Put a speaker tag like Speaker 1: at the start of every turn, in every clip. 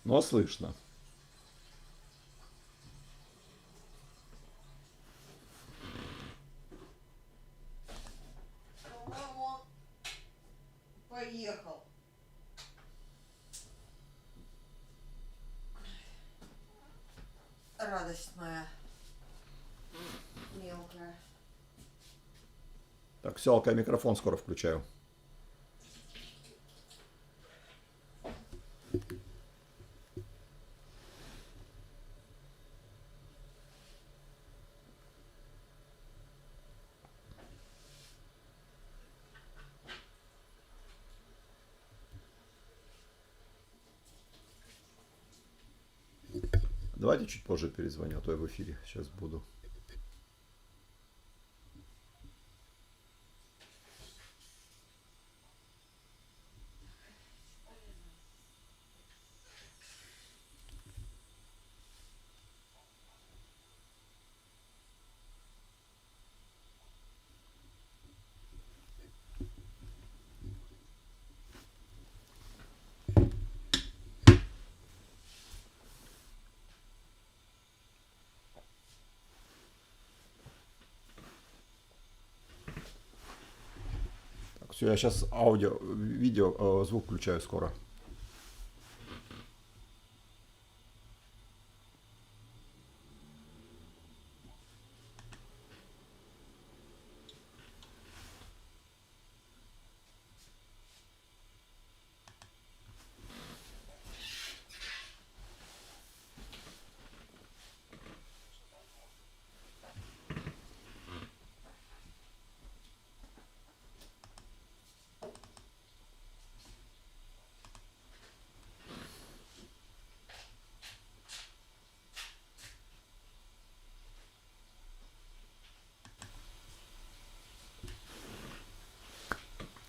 Speaker 1: Но слышно.
Speaker 2: По-моему, поехал. Радость моя мелкая.
Speaker 1: Так, все, Алка, я микрофон скоро включаю. Давайте чуть позже перезвоню, а то я в эфире сейчас буду. Так, все, я сейчас аудио, видео, звук включаю скоро.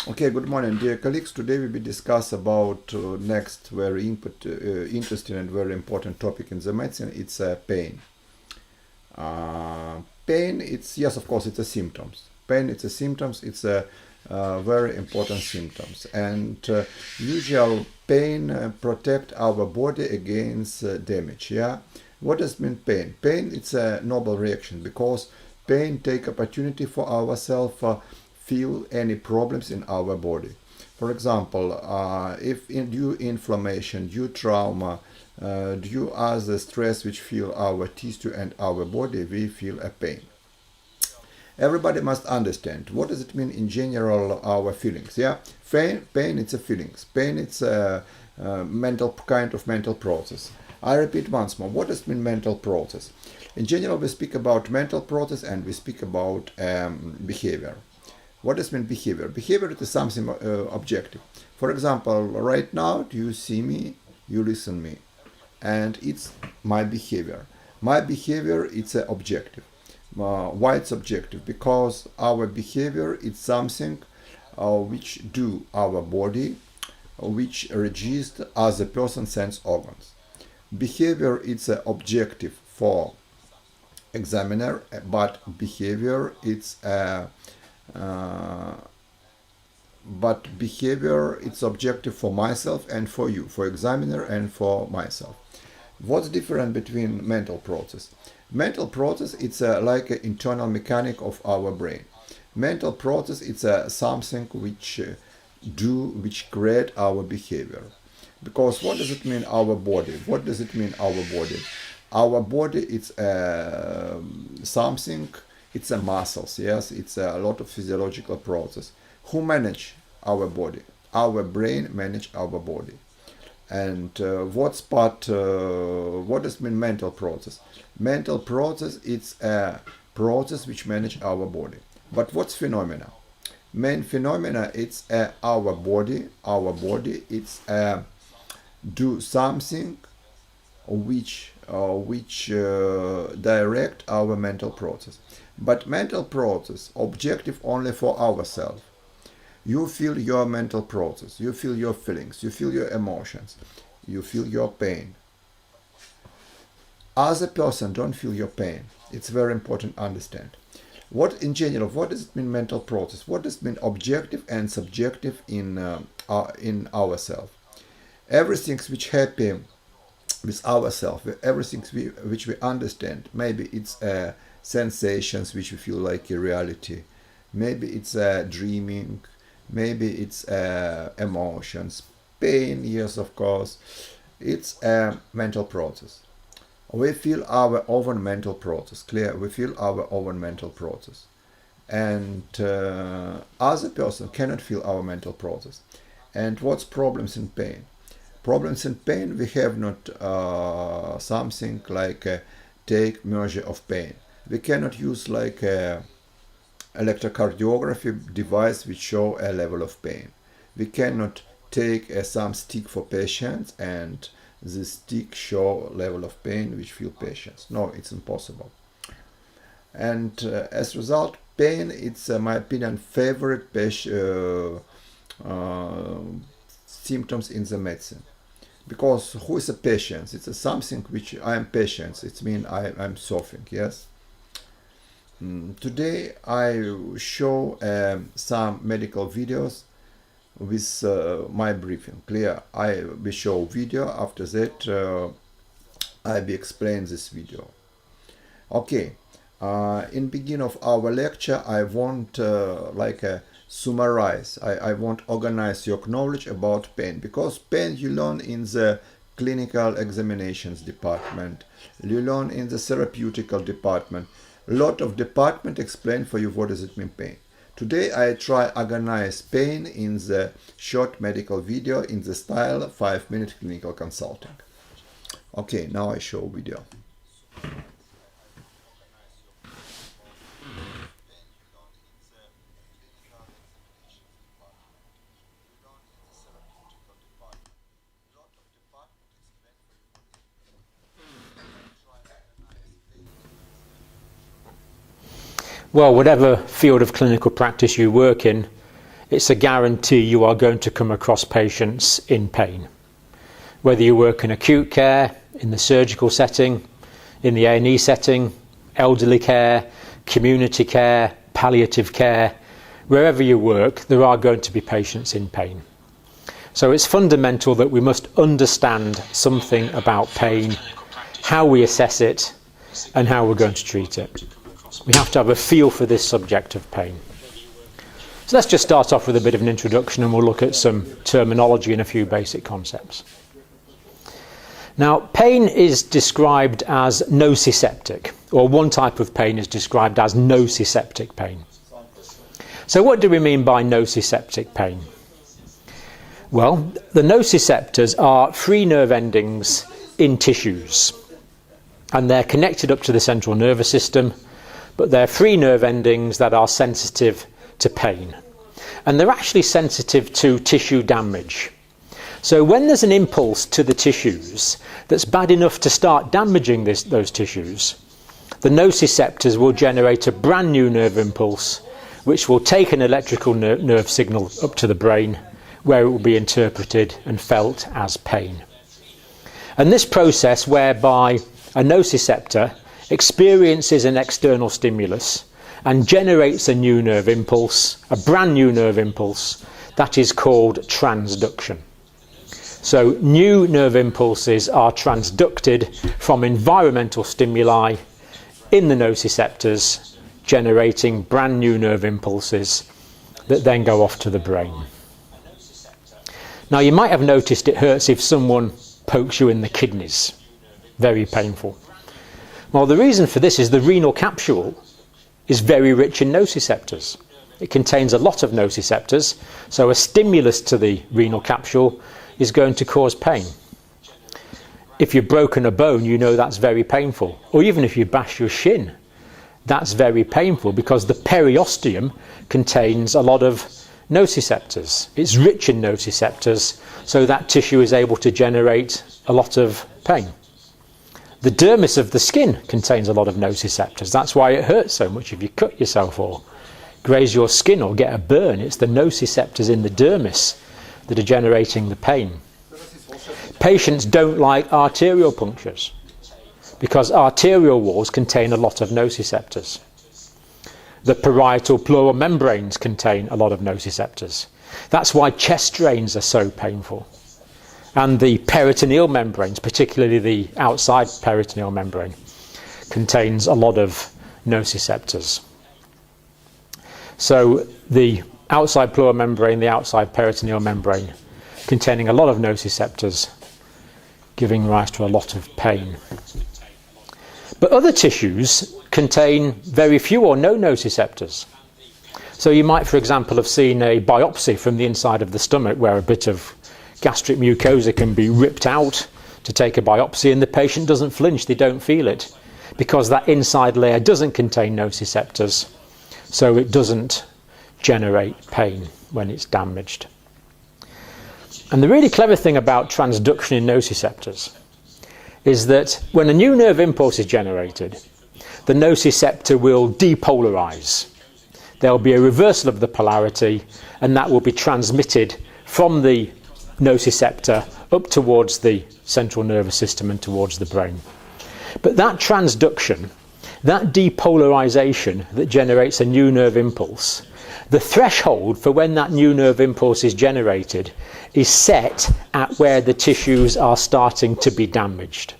Speaker 1: Okay, good morning, dear colleagues. Today we will discuss about next very interesting and very important topic in the medicine. It's pain. Pain, it's yes, of course, it's a symptoms. Pain, it's a symptoms. It's a very important symptoms. And usual pain protect our body against damage. Yeah. What does mean pain? Pain, it's a noble reaction because pain take opportunity for ourselves feel any problems in our body. For example, if due inflammation, due trauma, due other stress which feel our tissue and our body, we feel a pain. Everybody must understand what does it mean in general our feelings. Yeah, pain it's a feelings. Pain it's a mental kind of mental process. I repeat once more. What does it mean mental process? In general, we speak about mental process and we speak about behavior. What does mean behavior? Behavior is something objective. For example, right now, do you see me? You listen me, and it's my behavior. My behavior it's objective. Why it's objective? Because our behavior is something which do our body, which register as a person's sense organs. Behavior is objective for examiner, but behavior it's behavior it's objective for myself and for you, for examiner and for myself. What's different between mental process? Mental process it's like an internal mechanic of our brain. Mental process it's something which which create our behavior. Because what does it mean our body? What does it mean our body? Our body it's something. It's a muscles, yes. It's a lot of physiological process. Who manage our body? Our brain manage our body. And what does mean mental process? Mental process it's a process which manage our body. But what's phenomena? Main phenomena it's our body. Our body it's do something which direct our mental process. But mental process objective only for ourselves. You feel your mental process, you feel your feelings, you feel your emotions, you feel your pain. Other person don't feel your pain. It's very important to understand. What in general, what does it mean mental process? What does it mean objective and subjective in ourselves? Everything which happy with ourselves, everything which we understand, maybe it's sensations which we feel like a reality, maybe it's dreaming, maybe it's emotions, pain, yes, of course, it's a mental process. We feel our own mental process, clear, we feel our own mental process. And other person cannot feel our mental process. And what's problems in pain? Problems in pain, we have not something like a take measure of pain. We cannot use like a electrocardiography device which show a level of pain. We cannot take some stick for patients and the stick show level of pain which feel patients. No, it's impossible. And as a result, pain, it's my opinion favorite symptoms in the medicine. Because who is a patient? It's something which I am patient. It means I'm suffering, yes? Today I show some medical videos with my briefing. Clear? I will show video. After that I will explain this video. Okay. In beginning of our lecture, I want summarize. I want organize your knowledge about pain, because pain you learn in the clinical examinations department, you learn in the therapeutical department. A lot of department explain for you what does it mean pain. Today I try organize pain in the short medical video in the style 5-minute clinical consulting. Okay, now I show video.
Speaker 2: Well, whatever field of clinical practice you work in, it's a guarantee you are going to come across patients in pain. Whether you work in acute care, in the surgical setting, in the A&E setting, elderly care, community care, palliative care, wherever you work, there are going to be patients in pain. So it's fundamental that we must understand something about pain, how we assess it, and how we're going to treat it. We have to have a feel for this subject of pain. So let's just start off with a bit of an introduction, and we'll look at some terminology and a few basic concepts. Now, pain is described as nociceptic, or one type of pain is described as nociceptic pain. So what do we mean by nociceptic pain? Well, the nociceptors are free nerve endings in tissues, and they're connected up to the central nervous system, but they're free nerve endings that are sensitive to pain. And they're actually sensitive to tissue damage. So when there's an impulse to the tissues that's bad enough to start damaging those tissues, the nociceptors will generate a brand new nerve impulse, which will take an electrical nerve signal up to the brain, where it will be interpreted and felt as pain. And this process, whereby a nociceptor experiences an external stimulus and generates a new nerve impulse, a brand new nerve impulse, that is called transduction. So new nerve impulses are transducted from environmental stimuli in the nociceptors, generating brand new nerve impulses that then go off to the brain. Now, you might have noticed it hurts if someone pokes you in the kidneys. Very painful. Well, the reason for this is the renal capsule is very rich in nociceptors. It contains a lot of nociceptors, so a stimulus to the renal capsule is going to cause pain. If you've broken a bone, you know that's very painful. Or even if you bash your shin, that's very painful, because the periosteum contains a lot of nociceptors. It's rich in nociceptors, so that tissue is able to generate a lot of pain. The dermis of the skin contains a lot of nociceptors. That's why it hurts so much if you cut yourself or graze your skin or get a burn. It's the nociceptors in the dermis that are generating the pain. Patients don't like arterial punctures. because arterial walls contain a lot of nociceptors. The parietal pleural membranes contain a lot of nociceptors. That's why chest drains are so painful. And the peritoneal membranes, particularly the outside peritoneal membrane, contains a lot of nociceptors. So the outside pleural membrane, the outside peritoneal membrane, containing a lot of nociceptors, giving rise to a lot of pain. But other tissues contain very few or no nociceptors. So you might, for example, have seen a biopsy from the inside of the stomach where a bit of gastric mucosa can be ripped out to take a biopsy, and the patient doesn't flinch, they don't feel it, because that inside layer doesn't contain nociceptors, so it doesn't generate pain when it's damaged. And the really clever thing about transduction in nociceptors is that when a new nerve impulse is generated, the nociceptor will depolarize. There will be a reversal of the polarity, and that will be transmitted from the nociceptor up towards the central nervous system and towards the brain. But that transduction, that depolarization that generates a new nerve impulse, the threshold for when that new nerve impulse is generated is set at where the tissues are starting to be damaged.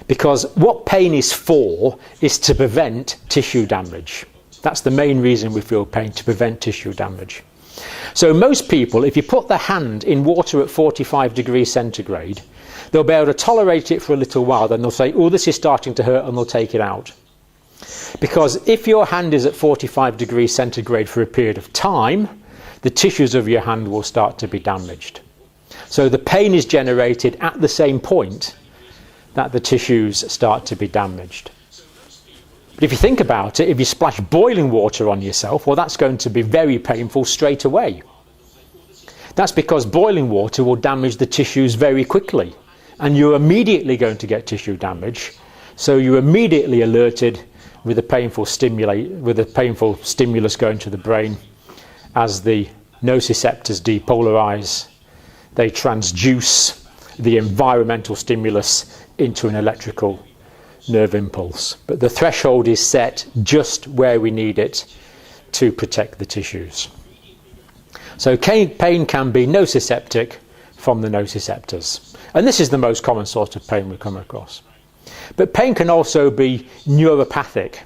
Speaker 2: Because what pain is for is to prevent tissue damage. That's the main reason we feel pain, to prevent tissue damage. So most people, if you put their hand in water at 45 degrees centigrade, they'll be able to tolerate it for a little while, then they'll say, oh, this is starting to hurt, and they'll take it out. Because if your hand is at 45 degrees centigrade for a period of time, the tissues of your hand will start to be damaged. So the pain is generated at the same point that the tissues start to be damaged. But if you think about it, if you splash boiling water on yourself, well, that's going to be very painful straight away. That's because boiling water will damage the tissues very quickly, and you're immediately going to get tissue damage. So you're immediately alerted with a painful stimulus going to the brain. As the nociceptors depolarize, they transduce the environmental stimulus into an electrical nerve impulse. But the threshold is set just where we need it to protect the tissues. So pain can be nociceptic from the nociceptors. And this is the most common sort of pain we come across. But pain can also be neuropathic.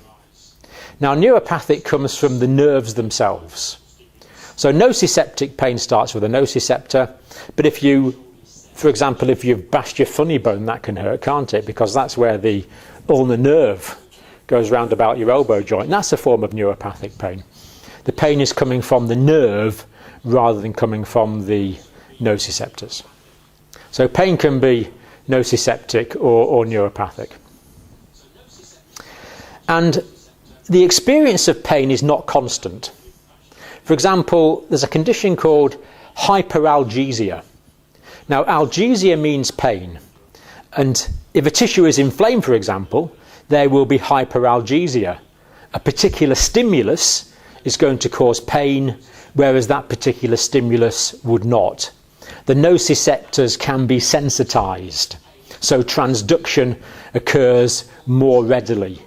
Speaker 2: Now, neuropathic comes from the nerves themselves. So nociceptic pain starts with a nociceptor, but if you, for example, if you've bashed your funny bone, that can hurt, can't it? Because that's where the ulnar nerve goes round about your elbow joint. And that's a form of neuropathic pain. The pain is coming from the nerve rather than coming from the nociceptors. So pain can be nociceptic or neuropathic. And the experience of pain is not constant. For example, there's a condition called hyperalgesia. Now, algesia means pain. And if a tissue is inflamed, for example, there will be hyperalgesia. A particular stimulus is going to cause pain, whereas that particular stimulus would not. The nociceptors can be sensitized, so transduction occurs more readily.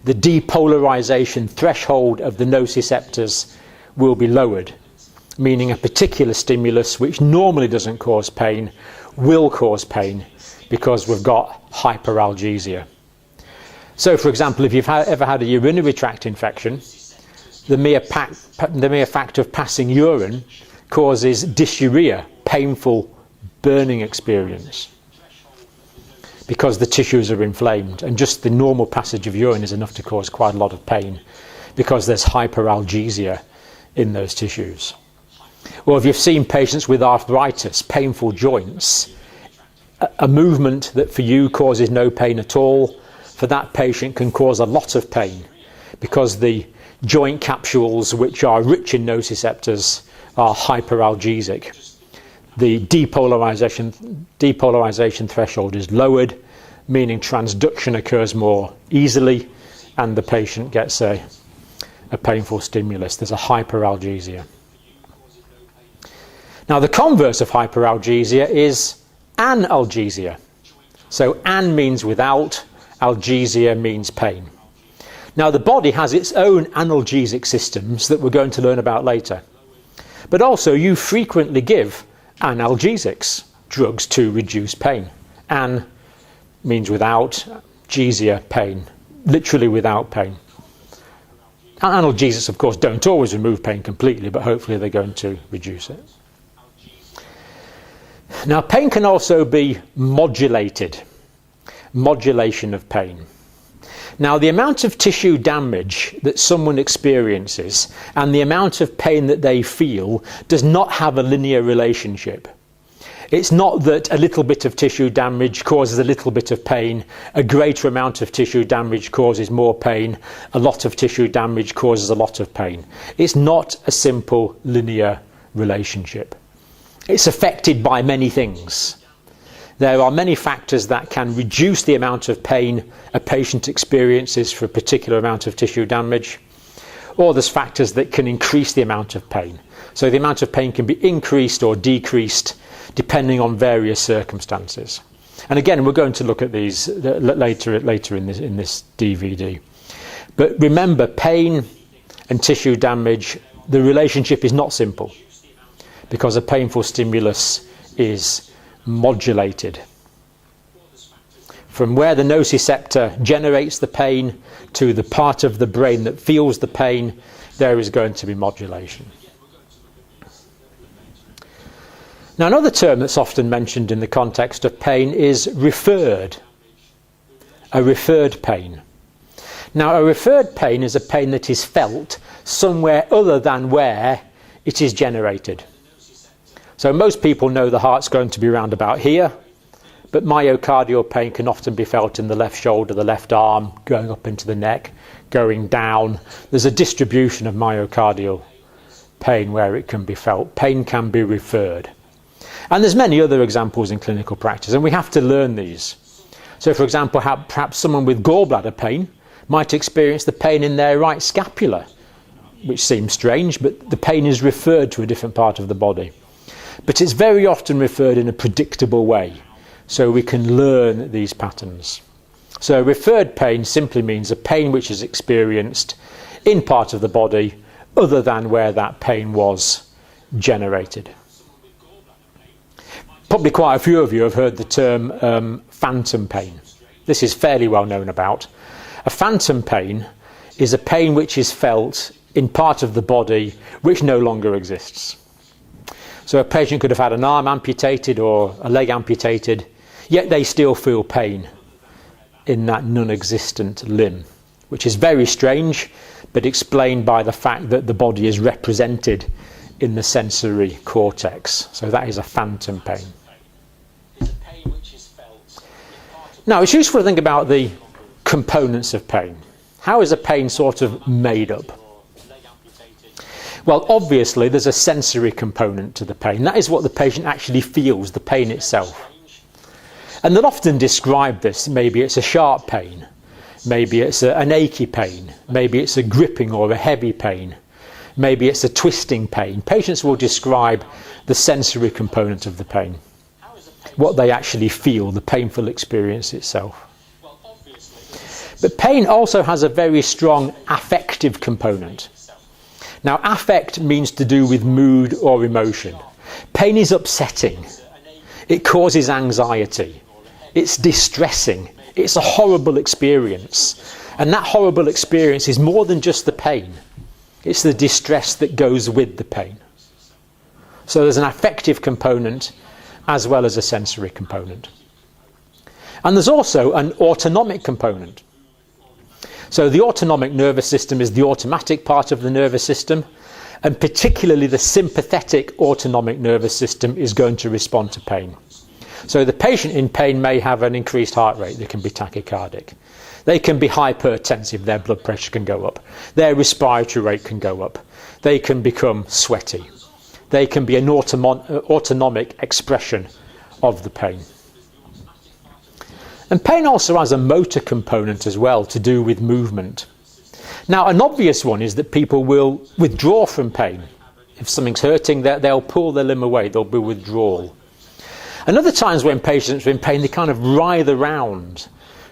Speaker 2: The depolarization threshold of the nociceptors will be lowered, meaning a particular stimulus which normally doesn't cause pain will cause pain because we've got hyperalgesia. So, for example, if you've ever had a urinary tract infection, the mere fact of passing urine causes dysuria, painful burning experience, because the tissues are inflamed, and just the normal passage of urine is enough to cause quite a lot of pain because there's hyperalgesia in those tissues. Or if you've seen patients with arthritis, painful joints, a movement that for you causes no pain at all, for that patient can cause a lot of pain because the joint capsules, which are rich in nociceptors, are hyperalgesic. The depolarization threshold is lowered, meaning transduction occurs more easily, and the patient gets a painful stimulus. There's a hyperalgesia. Now, the converse of hyperalgesia is analgesia. So an means without, analgesia means pain. Now the body has its own analgesic systems that we're going to learn about later. But also you frequently give analgesics, drugs to reduce pain. An means without, gesia, pain, literally without pain. Analgesics, of course, don't always remove pain completely, but hopefully they're going to reduce it. Now, pain can also be modulated, modulation of pain. Now, the amount of tissue damage that someone experiences and the amount of pain that they feel does not have a linear relationship. It's not that a little bit of tissue damage causes a little bit of pain, a greater amount of tissue damage causes more pain, a lot of tissue damage causes a lot of pain. It's not a simple linear relationship. It's affected by many things. There are many factors that can reduce the amount of pain a patient experiences for a particular amount of tissue damage, or there's factors that can increase the amount of pain. So the amount of pain can be increased or decreased depending on various circumstances. And again, we're going to look at these later in this DVD. But remember, pain and tissue damage, the relationship is not simple, because a painful stimulus is modulated. From where the nociceptor generates the pain to the part of the brain that feels the pain, there is going to be modulation. Now, another term that's often mentioned in the context of pain is referred. A referred pain. Now, a referred pain is a pain that is felt somewhere other than where it is generated. So most people know the heart's going to be around about here, but myocardial pain can often be felt in the left shoulder, the left arm, going up into the neck, going down. There's a distribution of myocardial pain where it can be felt. Pain can be referred. And there's many other examples in clinical practice, and we have to learn these. So, for example, perhaps someone with gallbladder pain might experience the pain in their right scapula, which seems strange, but the pain is referred to a different part of the body. But it's very often referred in a predictable way, so we can learn these patterns. So referred pain simply means a pain which is experienced in part of the body other than where that pain was generated. Probably quite a few of you have heard the term phantom pain. This is fairly well known about. A phantom pain is a pain which is felt in part of the body which no longer exists. So a patient could have had an arm amputated or a leg amputated, yet they still feel pain in that non-existent limb, which is very strange, but explained by the fact that the body is represented in the sensory cortex. So that is a phantom pain. Now, it's useful to think about the components of pain. How is a pain sort of made up? Well, obviously, there's a sensory component to the pain. That is what the patient actually feels, the pain itself. And they'll often describe this. Maybe it's a sharp pain. Maybe it's an achy pain. Maybe it's a gripping or a heavy pain. Maybe it's a twisting pain. Patients will describe the sensory component of the pain, what they actually feel, the painful experience itself. But pain also has a very strong affective component. Now, affect means to do with mood or emotion. Pain is upsetting. It causes anxiety. It's distressing. It's a horrible experience. And that horrible experience is more than just the pain. It's the distress that goes with the pain. So there's an affective component as well as a sensory component. And there's also an autonomic component. So the autonomic nervous system is the automatic part of the nervous system, and particularly the sympathetic autonomic nervous system is going to respond to pain. So the patient in pain may have an increased heart rate. They can be tachycardic. They can be hypertensive. Their blood pressure can go up. Their respiratory rate can go up. They can become sweaty. They can be an autonomic expression of the pain. And pain also has a motor component as well, to do with movement. Now, an obvious one is that people will withdraw from pain. If something's hurting, they'll pull their limb away. There'll be withdrawal. And other times when patients are in pain, they kind of writhe around.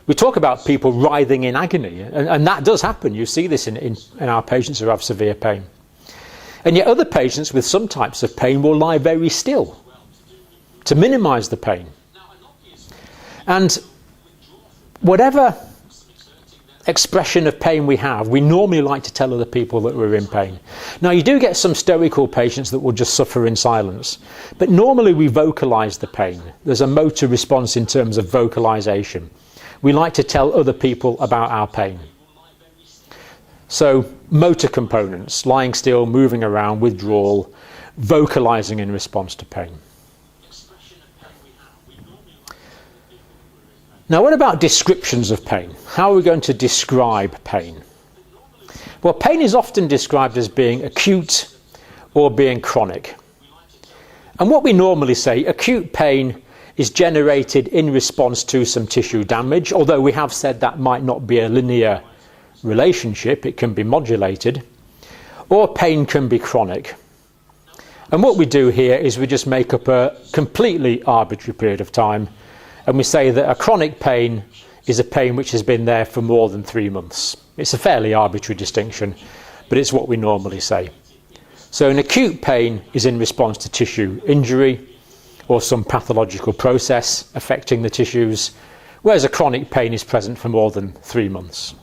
Speaker 2: We talk about people writhing in agony, and that does happen. You see this in our patients who have severe pain. And yet other patients with some types of pain will lie very still to minimise the pain. And whatever expression of pain we have, we normally like to tell other people that we're in pain. Now, you do get some stoical patients that will just suffer in silence, but normally we vocalise the pain. There's a motor response in terms of vocalisation. We like to tell other people about our pain. So, motor components, lying still, moving around, withdrawal, vocalising in response to pain. Now, what about descriptions of pain? How are we going to describe pain? Well, pain is often described as being acute or being chronic. And what we normally say, acute pain is generated in response to some tissue damage, although we have said that might not be a linear relationship, it can be modulated, or pain can be chronic. And what we do here is we just make up a completely arbitrary period of time, and we say that a chronic pain is a pain which has been there for more than 3 months. It's a fairly arbitrary distinction, but it's what we normally say. So an acute pain is in response to tissue injury or some pathological process affecting the tissues, whereas a chronic pain is present for more than 3 months.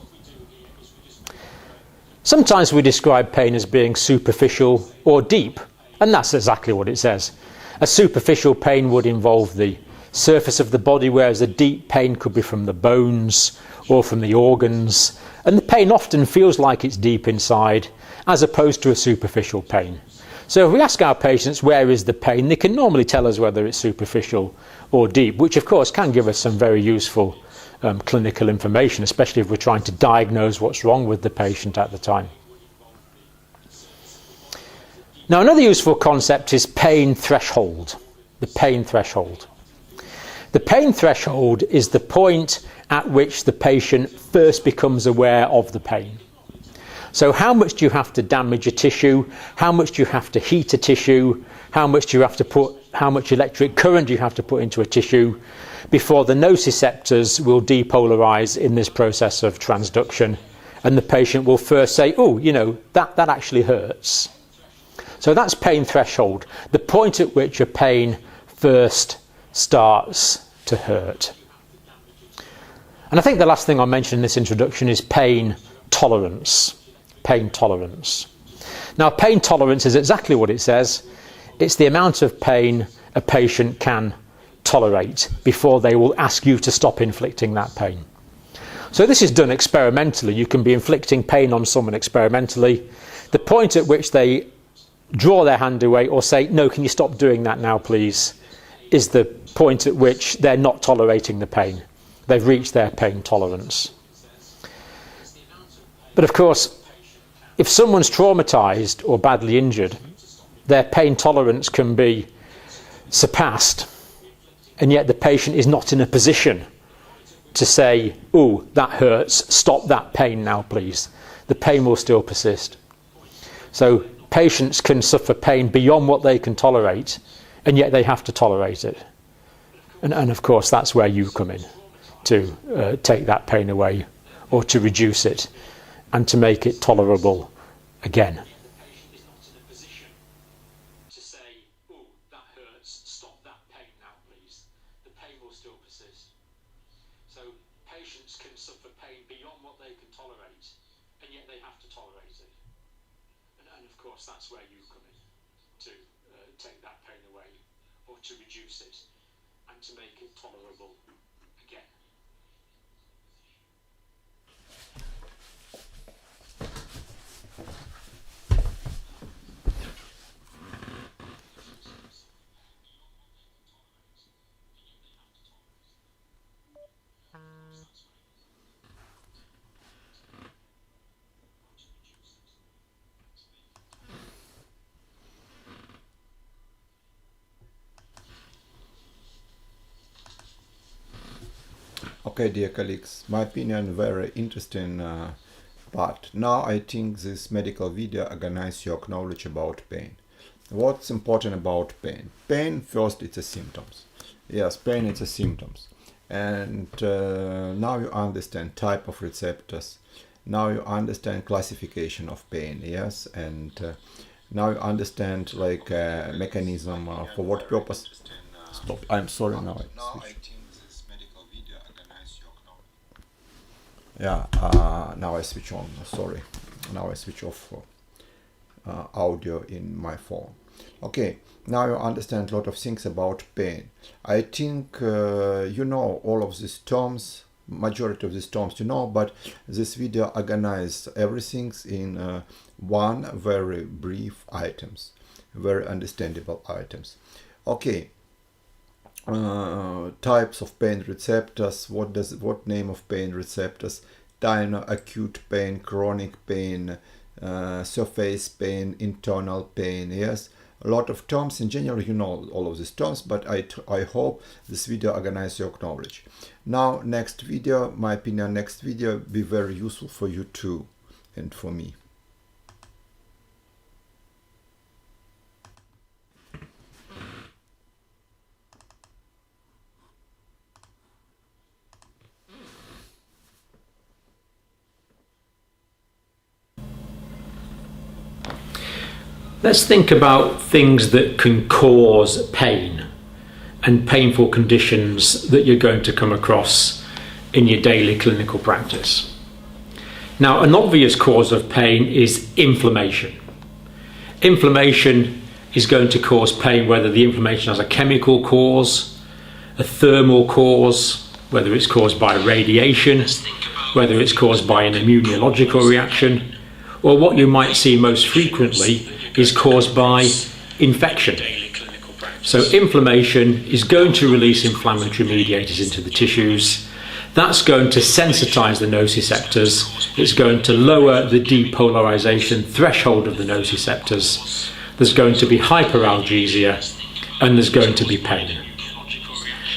Speaker 2: Sometimes we describe pain as being superficial or deep, and that's exactly what it says. A superficial pain would involve the surface of the body, whereas a deep pain could be from the bones or from the organs, and the pain often feels like it's deep inside as opposed to a superficial pain. So if we ask our patients where is the pain, they can normally tell us whether it's superficial or deep, which of course can give us some very useful clinical information, especially if we're trying to diagnose what's wrong with the patient at the time. Now, another useful concept is pain threshold, the pain threshold. The pain threshold is the point at which the patient first becomes aware of the pain. So how much do you have to damage a tissue? How much do you have to heat a tissue? How much electric current do you have to put into a tissue before the nociceptors will depolarize in this process of transduction, and the patient will first say, oh, you know, that actually hurts. So that's pain threshold, the point at which a pain first starts to hurt. And I think the last thing I'll mention in this introduction is pain tolerance. Pain tolerance. Now, pain tolerance is exactly what it says. It's the amount of pain a patient can tolerate before they will ask you to stop inflicting that pain. So this is done experimentally. You can be inflicting pain on someone experimentally. The point at which they draw their hand away or say, no, can you stop doing that now, please, is the point at which they're not tolerating the pain. They've reached their pain tolerance. But of course, if someone's traumatized or badly injured, their pain tolerance can be surpassed, and yet the patient is not in a position to say, oh, that hurts, stop that pain now, please. The pain will still persist. So patients can suffer pain beyond what they can tolerate, and yet they have to tolerate it. And of course, that's where you come in, to take that pain away or to reduce it and to make it tolerable again.
Speaker 3: That's where you come in to take that pain away or to reduce it and to make it tolerable again.
Speaker 1: Okay, dear colleagues, my opinion very interesting, but now I think this medical video organize your knowledge about pain. What's important about pain? Pain, first, it's a symptoms. Yes, pain is a symptoms. And now you understand type of receptors. Now you understand classification of pain, yes, and now you understand like mechanism for what purpose. Stop. I'm sorry. Now I switch. Yeah. Now I switch on. Sorry. Now I switch off audio in my phone. Okay. Now you understand a lot of things about pain. I think you know all of these terms. Majority of these terms you know, but this video organized everything in one very brief items, very understandable items. Okay. Types of pain receptors. What name of pain receptors? Dyno, acute pain, chronic pain, surface pain, internal pain. Yes, a lot of terms. In general, you know all of these terms, but I hope this video organizes your knowledge. Now, next video, my opinion, next video be very useful for you too, and for me.
Speaker 2: Let's think about things that can cause pain and painful conditions that you're going to come across in your daily clinical practice. Now, an obvious cause of pain is inflammation. Inflammation is going to cause pain whether the inflammation has a chemical cause, a thermal cause, whether it's caused by radiation, whether it's caused by an immunological reaction, or what you might see most frequently is caused by infection. So inflammation is going to release inflammatory mediators into the tissues. That's going to sensitize the nociceptors. It's going to lower the depolarization threshold of the nociceptors. There's going to be hyperalgesia, and there's going to be pain.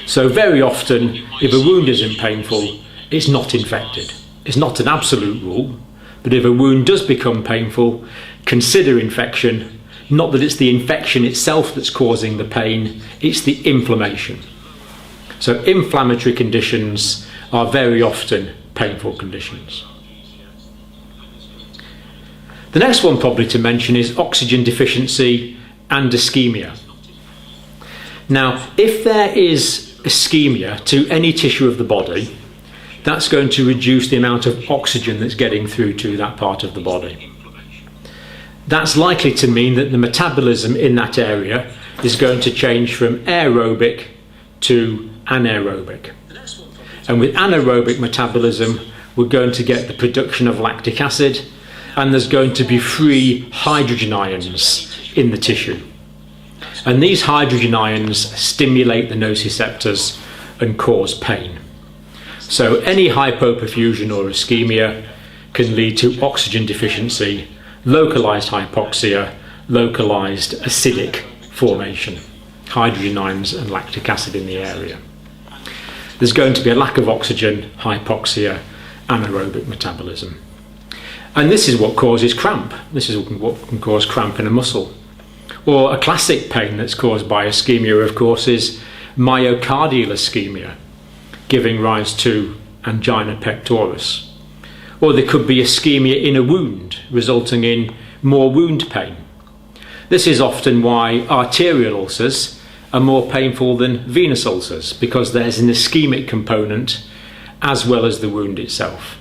Speaker 2: So very often, if a wound isn't painful, it's not infected. It's not an absolute rule, but if a wound does become painful, consider infection. Not that it's the infection itself that's causing the pain, it's the inflammation. So inflammatory conditions are very often painful conditions. The next one probably to mention is oxygen deficiency and ischemia. Now, if there is ischemia to any tissue of the body, that's going to reduce the amount of oxygen that's getting through to that part of the body. That's likely to mean that the metabolism in that area is going to change from aerobic to anaerobic. And with anaerobic metabolism, we're going to get the production of lactic acid, and there's going to be free hydrogen ions in the tissue. And these hydrogen ions stimulate the nociceptors and cause pain. So any hypoperfusion or ischemia can lead to oxygen deficiency, localized hypoxia, localized acidic formation, hydrogen ions and lactic acid in the area. There's going to be a lack of oxygen, hypoxia, anaerobic metabolism. And this is what causes cramp. This is what can cause cramp in a muscle. Or a classic pain that's caused by ischemia, of course, is myocardial ischemia, giving rise to angina pectoris. Or there could be ischemia in a wound, resulting in more wound pain. This is often why arterial ulcers are more painful than venous ulcers, because there's an ischemic component as well as the wound itself.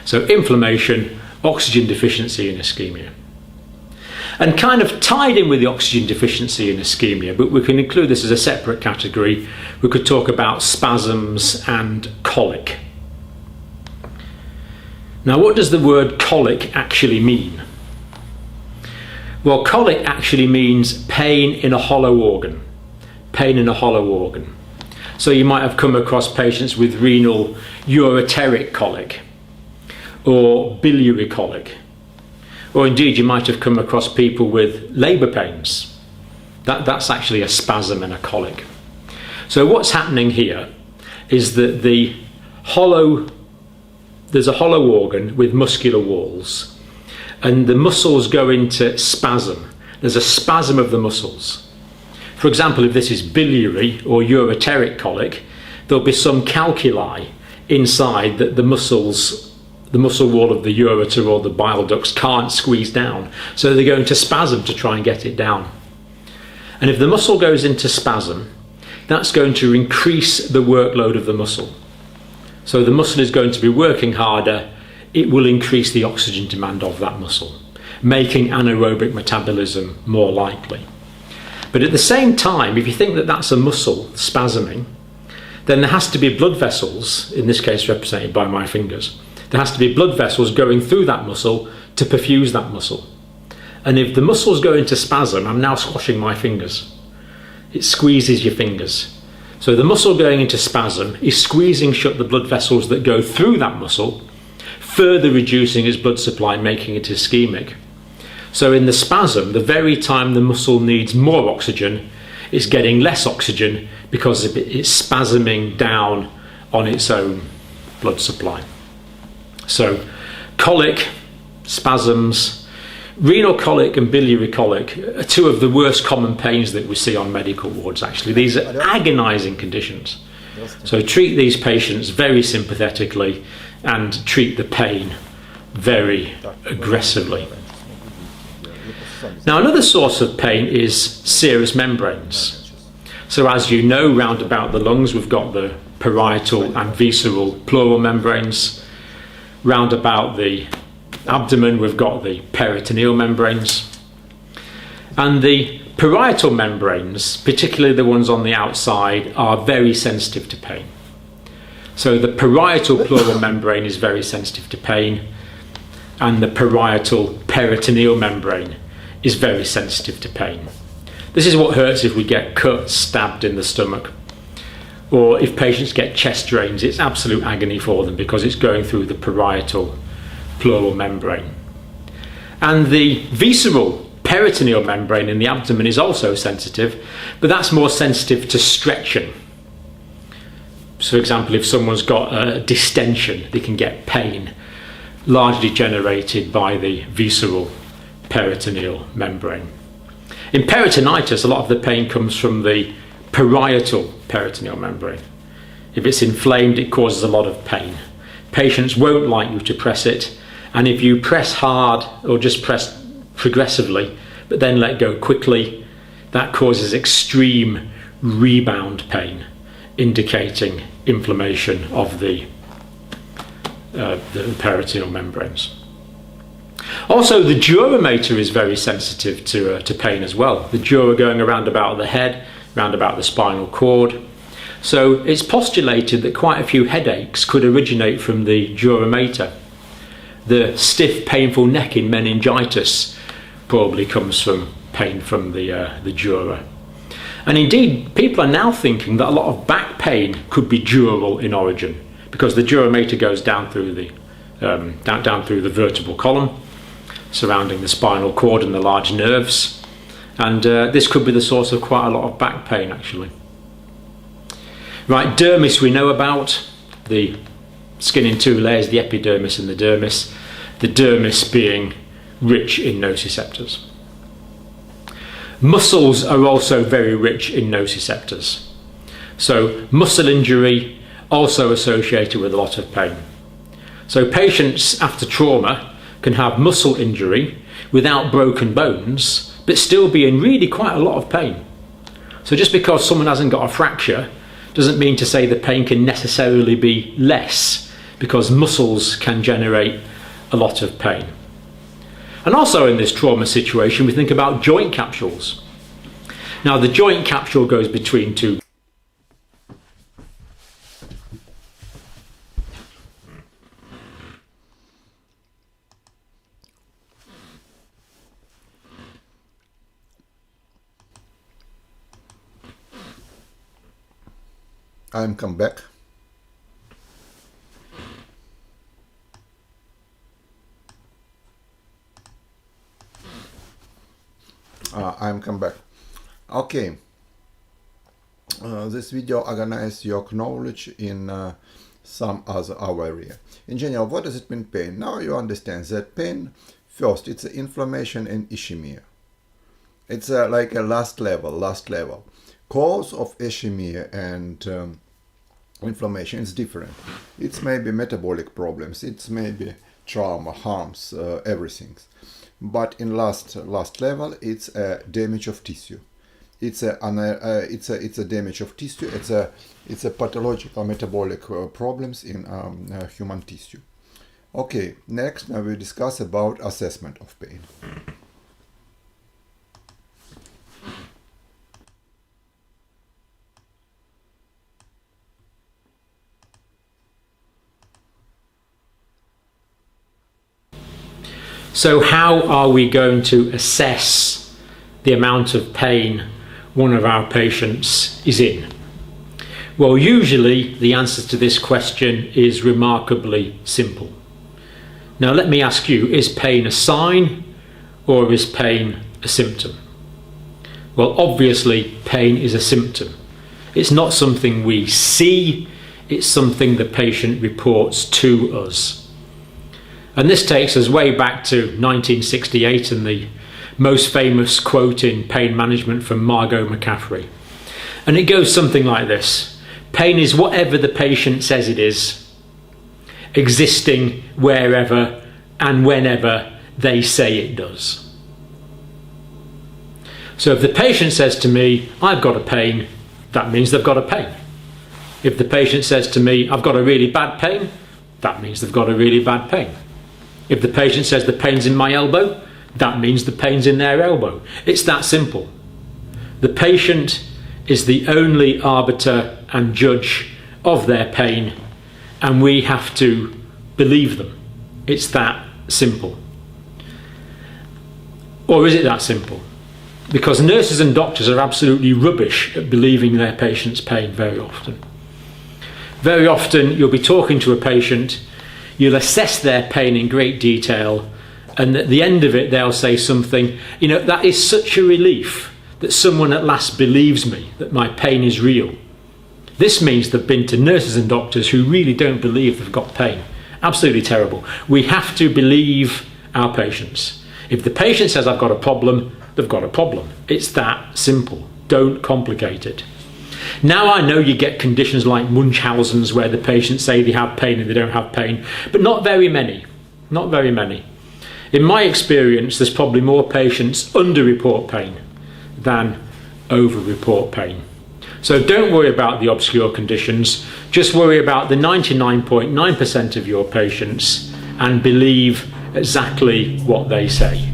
Speaker 2: So inflammation, oxygen deficiency and ischemia. And kind of tied in with the oxygen deficiency and ischemia, but we can include this as a separate category, we could talk about spasms and colic. Now, what does the word colic actually mean? Well, colic actually means pain in a hollow organ. Pain in a hollow organ. So you might have come across patients with renal ureteric colic or biliary colic. Or indeed, you might have come across people with labour pains. That's actually a spasm and a colic. So what's happening here is that there's a hollow organ with muscular walls, and the muscles go into spasm. There's a spasm of the muscles. For example, if this is biliary or ureteric colic, there'll be some calculi inside that the muscle wall of the ureter or the bile ducts can't squeeze down, so they're going to spasm to try and get it down. And if the muscle goes into spasm, that's going to increase the workload of the muscle. So the muscle is going to be working harder. It will increase the oxygen demand of that muscle, making anaerobic metabolism more likely. But at the same time, if you think that that's a muscle spasming, then there has to be blood vessels, in this case represented by my fingers. There has to be blood vessels going through that muscle to perfuse that muscle. And if the muscles go into spasm, I'm now squashing my fingers. It squeezes your fingers. So the muscle going into spasm is squeezing shut the blood vessels that go through that muscle, further reducing its blood supply, making it ischemic. So in the spasm, the very time the muscle needs more oxygen, it's getting less oxygen because it's spasming down on its own blood supply. So colic, spasms, renal colic and biliary colic are two of the worst common pains that we see on medical wards actually. These are agonizing conditions. So treat these patients very sympathetically and treat the pain very aggressively. Now another source of pain is serous membranes. So as you know, round about the lungs we've got the parietal and visceral pleural membranes. Round about the abdomen we've got the peritoneal membranes. And the parietal membranes, particularly the ones on the outside, are very sensitive to pain. So the parietal pleural membrane is very sensitive to pain, and the parietal peritoneal membrane is very sensitive to pain. This is what hurts if we get cut, stabbed in the stomach, or if patients get chest drains. It's absolute agony for them because it's going through the parietal pleural membrane. And the visceral peritoneal membrane in the abdomen is also sensitive, but that's more sensitive to stretching. So for example, if someone's got a distension, they can get pain, largely generated by the visceral peritoneal membrane. In peritonitis, a lot of the pain comes from the parietal peritoneal membrane. If it's inflamed, it causes a lot of pain. Patients won't like you to press it, and if you press hard or just press progressively but then let go quickly, that causes extreme rebound pain, indicating inflammation of the peritoneal membranes. Also, the dura mater is very sensitive to pain as well. The dura going around about the head, round about the spinal cord. So it's postulated that quite a few headaches could originate from the dura mater. The stiff, painful neck in meningitis probably comes from pain from the dura. And indeed, people are now thinking that a lot of back pain could be dural in origin, because the dura mater goes down through the down through the vertebral column, surrounding the spinal cord and the large nerves, and this could be the source of quite a lot of back pain actually. Right, dermis we know about, the skin in two layers, the epidermis and the dermis being rich in nociceptors. Muscles are also very rich in nociceptors. So muscle injury also associated with a lot of pain. So patients after trauma can have muscle injury without broken bones but still be in really quite a lot of pain. So just because someone hasn't got a fracture doesn't mean to say the pain can necessarily be less, because muscles can generate a lot of pain. And also in this trauma situation we think about joint capsules. Now the joint capsule goes between two.
Speaker 1: I'm come back. I'm come back. Okay. This video organizes your knowledge in some other area. In general, what does it mean pain? Now you understand that pain, first, it's inflammation and ischemia. It's like a last level. Cause of ischemia and inflammation is different. It's maybe metabolic problems. It's maybe trauma, harms, everything. But in last level, it's a damage of tissue. It's a damage of tissue. It's a pathological metabolic problems in human tissue. Okay, next now we discuss about assessment of pain.
Speaker 2: So how are we going to assess the amount of pain one of our patients is in? Well, usually the answer to this question is remarkably simple. Now let me ask you, is pain a sign or is pain a symptom? Well, obviously pain is a symptom. It's not something we see, it's something the patient reports to us. And this takes us way back to 1968 and the most famous quote in pain management from Margot McCaffrey. And it goes something like this: pain is whatever the patient says it is, existing wherever and whenever they say it does. So if the patient says to me, I've got a pain, that means they've got a pain. If the patient says to me, I've got a really bad pain, that means they've got a really bad pain. If the patient says the pain's in my elbow, that means the pain's in their elbow. It's that simple. The patient is the only arbiter and judge of their pain, and we have to believe them. It's that simple. Or is it that simple? Because nurses and doctors are absolutely rubbish at believing their patient's pain very often. Very often you'll be talking to a patient, you'll assess their pain in great detail, and at the end of it they'll say something, you know, that is such a relief that someone at last believes me, that my pain is real. This means they've been to nurses and doctors who really don't believe they've got pain. Absolutely terrible. We have to believe our patients. If the patient says I've got a problem, they've got a problem. It's that simple. Don't complicate it. Now I know you get conditions like Munchausen's where the patients say they have pain and they don't have pain, but not very many. Not very many. In my experience, there's probably more patients underreport pain than overreport pain. So don't worry about the obscure conditions, just worry about the 99.9% of your patients and believe exactly what they say.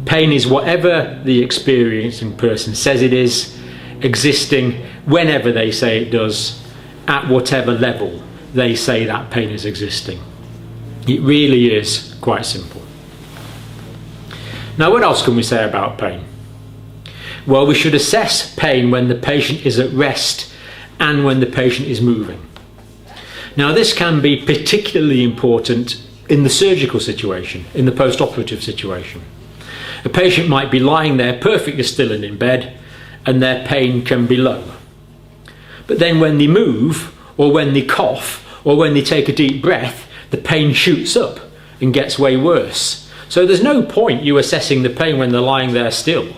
Speaker 2: Pain is whatever the experiencing person says it is, existing whenever they say it does, at whatever level they say that pain is existing. It really is quite simple. Now, what else can we say about pain? Well, we should assess pain when the patient is at rest and when the patient is moving. Now, this can be particularly important in the surgical situation, in the post-operative situation. A patient might be lying there perfectly still and in bed, and their pain can be low. But then when they move, or when they cough, or when they take a deep breath, the pain shoots up and gets way worse. So there's no point you assessing the pain when they're lying there still.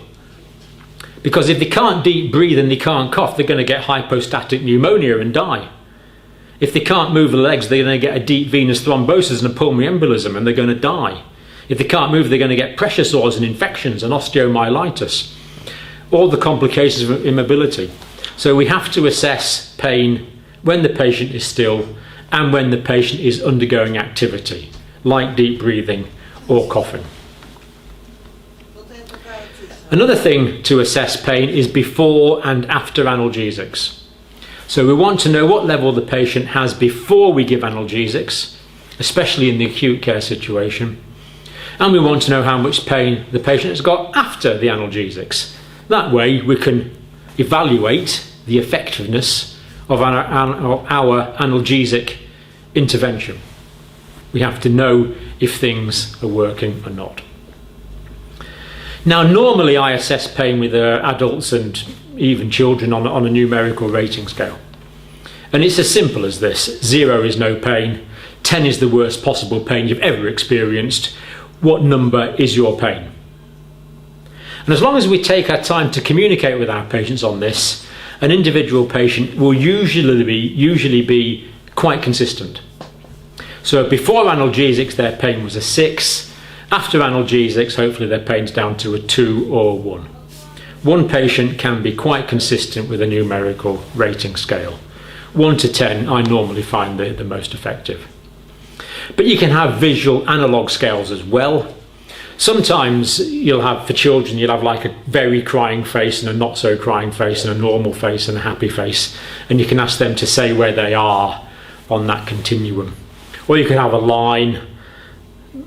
Speaker 2: Because if they can't deep breathe and they can't cough, they're going to get hypostatic pneumonia and die. If they can't move the legs, they're going to get a deep venous thrombosis and a pulmonary embolism and they're going to die. If they can't move, they're going to get pressure sores and infections and osteomyelitis. All the complications of immobility. So we have to assess pain when the patient is still and when the patient is undergoing activity, like deep breathing or coughing. Another thing to assess pain is before and after analgesics. So we want to know what level the patient has before we give analgesics, especially in the acute care situation. And we want to know how much pain the patient has got after the analgesics. That way we can evaluate the effectiveness of our analgesic intervention. We have to know if things are working or not. Now, normally I assess pain with adults and even children on a numerical rating scale. And it's as simple as this. 0 is no pain, 10 is the worst possible pain you've ever experienced. What number is your pain? And as long as we take our time to communicate with our patients on this, an individual patient will usually be quite consistent. So before analgesics, their pain was a 6. After analgesics, hopefully their pain's down to a 2 or 1. One patient can be quite consistent with a numerical rating scale. 1 to 10, I normally find the most effective. But you can have visual analog scales as well. Sometimes you'll have, for children, you'll have like a very crying face and a not so crying face and a normal face and a happy face. And you can ask them to say where they are on that continuum. Or you can have a line,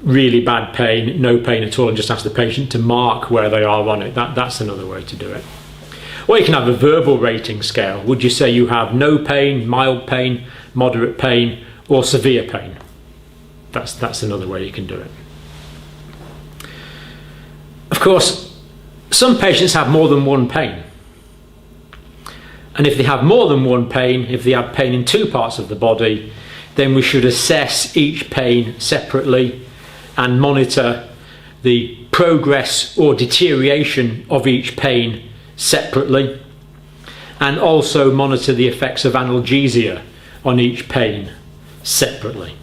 Speaker 2: really bad pain, no pain at all, and just ask the patient to mark where they are on it. That's another way to do it. Or you can have a verbal rating scale. Would you say you have no pain, mild pain, moderate pain, or severe pain? That's another way you can do it. Of course, some patients have more than one pain. And if they have more than one pain, if they have pain in 2 parts of the body, then we should assess each pain separately and monitor the progress or deterioration of each pain separately, and also monitor the effects of analgesia on each pain separately.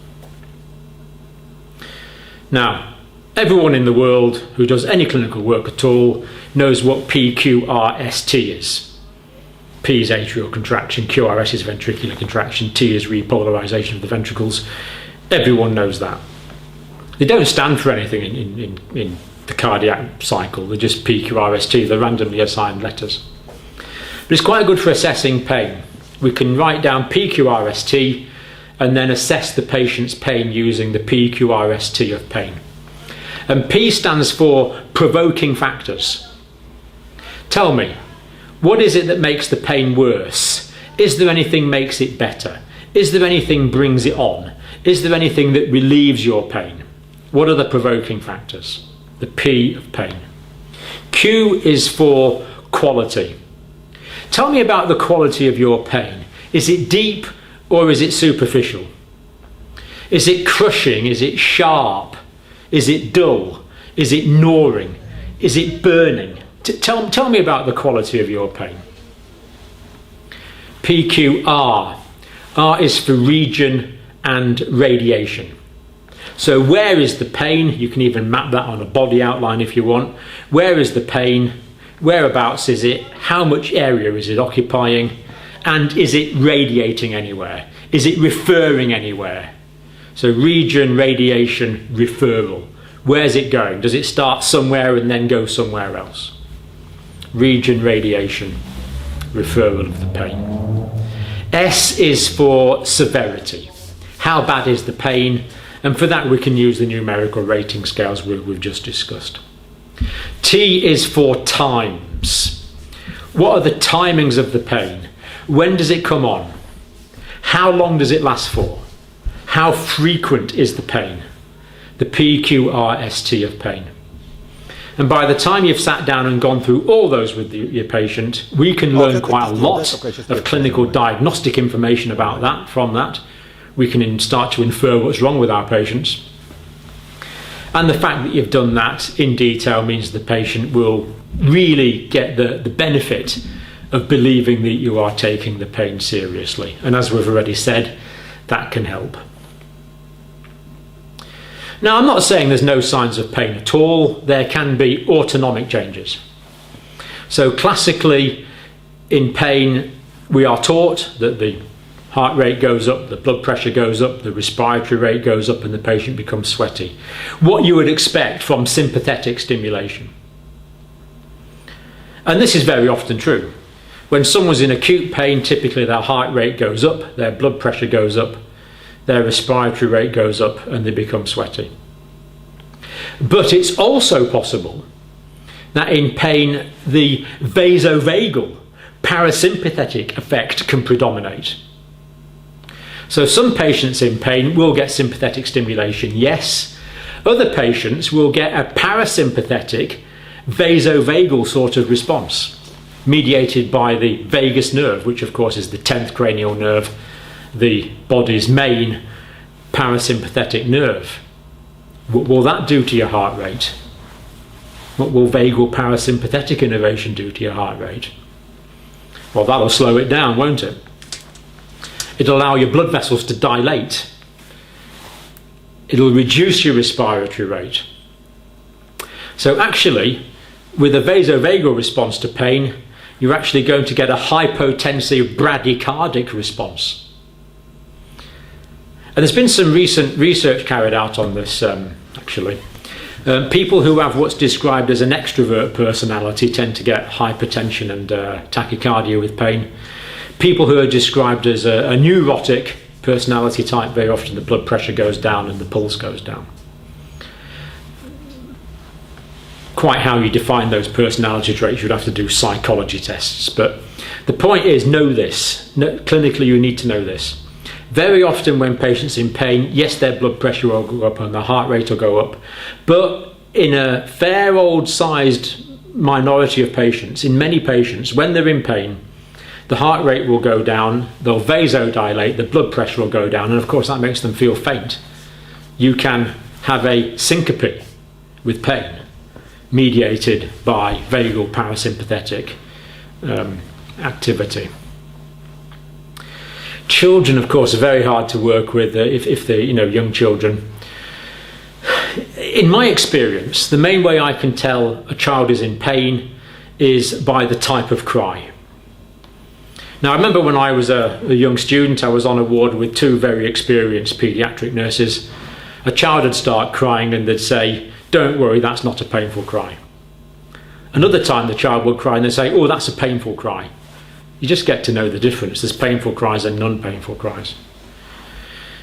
Speaker 2: Now, everyone in the world who does any clinical work at all knows what PQRST is. P is atrial contraction, QRS is ventricular contraction, T is repolarization of the ventricles. Everyone knows that. They don't stand for anything in the cardiac cycle, they're just PQRST, they're randomly assigned letters. But it's quite good for assessing pain. We can write down PQRST and then assess the patient's pain using the PQRST of pain. And P stands for provoking factors. Tell me, what is it that makes the pain worse? Is there anything makes it better? Is there anything brings it on? Is there anything that relieves your pain? What are the provoking factors? The P of pain. Q is for quality. Tell me about the quality of your pain. Is it deep or is it superficial? Is it crushing? Is it sharp? Is it dull? Is it gnawing? Is it burning? Tell me about the quality of your pain. PQR. R is for region and radiation. So where is the pain? You can even map that on a body outline if you want. Where is the pain? Whereabouts is it? How much area is it occupying? And is it radiating anywhere? Is it referring anywhere? So region, radiation, referral. Where's it going? Does it start somewhere and then go somewhere else? Region, radiation, referral of the pain. S is for severity. How bad is the pain? And for that we can use the numerical rating scales we've just discussed. T is for times. What are the timings of the pain? When does it come on? How long does it last for? How frequent is the pain? The PQRST of pain. And by the time you've sat down and gone through all those with your patient, we can learn quite a lot of clinical diagnostic information about that. From that, we can start to infer what's wrong with our patients. And the fact that you've done that in detail means the patient will really get the benefit of believing that you are taking the pain seriously. And as we've already said, that can help. Now, I'm not saying there's no signs of pain at all. There can be autonomic changes. So classically, in pain, we are taught that the heart rate goes up, the blood pressure goes up, the respiratory rate goes up, and the patient becomes sweaty. What you would expect from sympathetic stimulation. And this is very often true. When someone's in acute pain, typically their heart rate goes up, their blood pressure goes up, their respiratory rate goes up, and they become sweaty. But it's also possible that in pain, the vasovagal parasympathetic effect can predominate. So some patients in pain will get sympathetic stimulation, yes. Other patients will get a parasympathetic vasovagal sort of response, mediated by the vagus nerve, which of course is the 10th cranial nerve, the body's main parasympathetic nerve. What will that do to your heart rate? What will vagal parasympathetic innervation do to your heart rate? Well, that'll slow it down, won't it? It'll allow your blood vessels to dilate. It'll reduce your respiratory rate. So actually, with a vasovagal response to pain, you're actually going to get a hypotensive bradycardic response. And there's been some recent research carried out on this, actually. People who have what's described as an extrovert personality tend to get hypertension and tachycardia with pain. People who are described as a neurotic personality type, very often the blood pressure goes down and the pulse goes down. Quite how you define those personality traits, you'd have to do psychology tests. But the point is, know this. Clinically, you need to know this. Very often when patients in pain, yes, their blood pressure will go up and their heart rate will go up. But in a fair old sized minority of patients, in many patients, when they're in pain, the heart rate will go down, they'll vasodilate, the blood pressure will go down, and of course that makes them feel faint. You can have a syncope with pain mediated by vagal parasympathetic activity. Children, of course, are very hard to work with if they're young children. In my experience, the main way I can tell a child is in pain is by the type of cry. Now, I remember when I was a young student, I was on a ward with two very experienced paediatric nurses. A child would start crying and they'd say, "Don't worry, that's not a painful cry." Another time the child would cry and they'd say, "Oh, that's a painful cry." You just get to know the difference. There's painful cries and non-painful cries.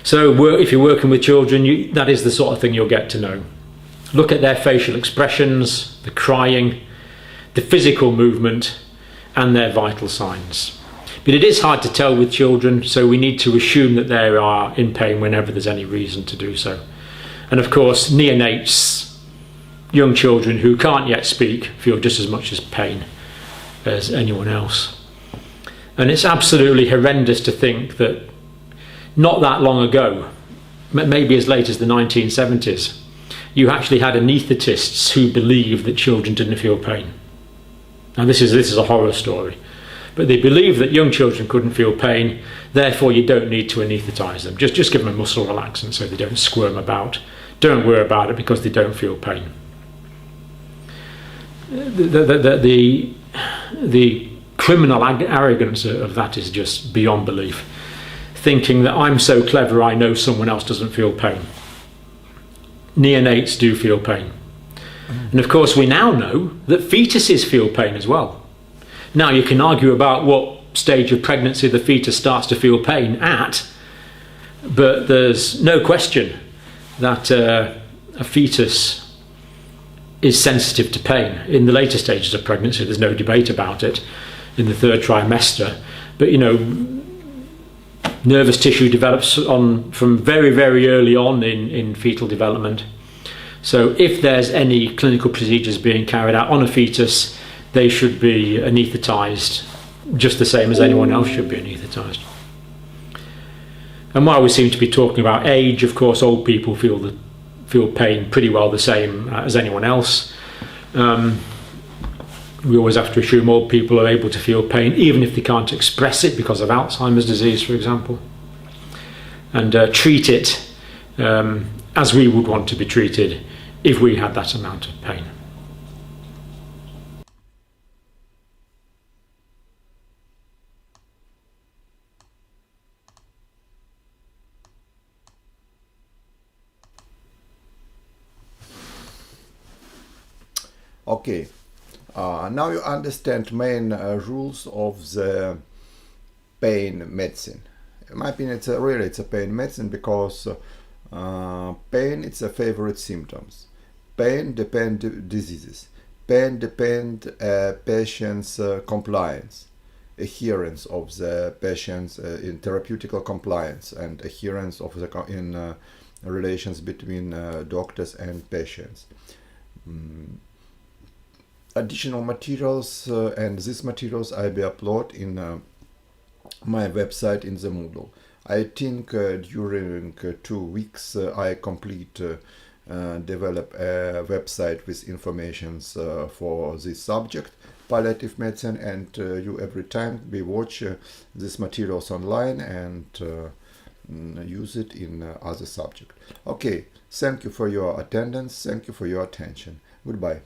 Speaker 2: So if you're working with children, that is the sort of thing you'll get to know. Look at their facial expressions, the crying, the physical movement, and their vital signs. But it is hard to tell with children, so we need to assume that they are in pain whenever there's any reason to do so. And of course, neonates, young children who can't yet speak, feel just as much as pain as anyone else. And it's absolutely horrendous to think that not that long ago, maybe as late as the 1970s, you actually had anaesthetists who believed that children didn't feel pain. Now this is a horror story, but they believed that young children couldn't feel pain, therefore you don't need to anaesthetise them. Just give them a muscle relaxant so they don't squirm about. Don't worry about it because they don't feel pain. The criminal arrogance of that is just beyond belief. Thinking that I'm so clever I know someone else doesn't feel pain. Neonates do feel pain. And of course we now know that fetuses feel pain as well. Now you can argue about what stage of pregnancy the fetus starts to feel pain at, but there's no question that a fetus is sensitive to pain. In the later stages of pregnancy, there's no debate about it, in the third trimester. But nervous tissue develops from very, very early on in fetal development. So if there's any clinical procedures being carried out on a fetus, they should be anaesthetised just the same as anyone else should be anaesthetised. And while we seem to be talking about age, of course, old people feel pain pretty well the same as anyone else. We always have to assume old people are able to feel pain, even if they can't express it because of Alzheimer's disease, for example. And treat it as we would want to be treated if we had that amount of pain.
Speaker 1: Okay, now you understand main rules of the pain medicine. In my opinion, it's a pain medicine because pain it's a favorite symptoms. Pain depend diseases. Pain depend patient's compliance, adherence of the patients in therapeutical compliance and adherence of the relations between doctors and patients. Additional materials and these materials I will upload in my website in the Moodle. I think during 2 weeks I complete develop a website with informations for this subject, palliative medicine, and you every time we watch these materials online and use it in other subject. Okay, thank you for your attendance, thank you for your attention. Goodbye.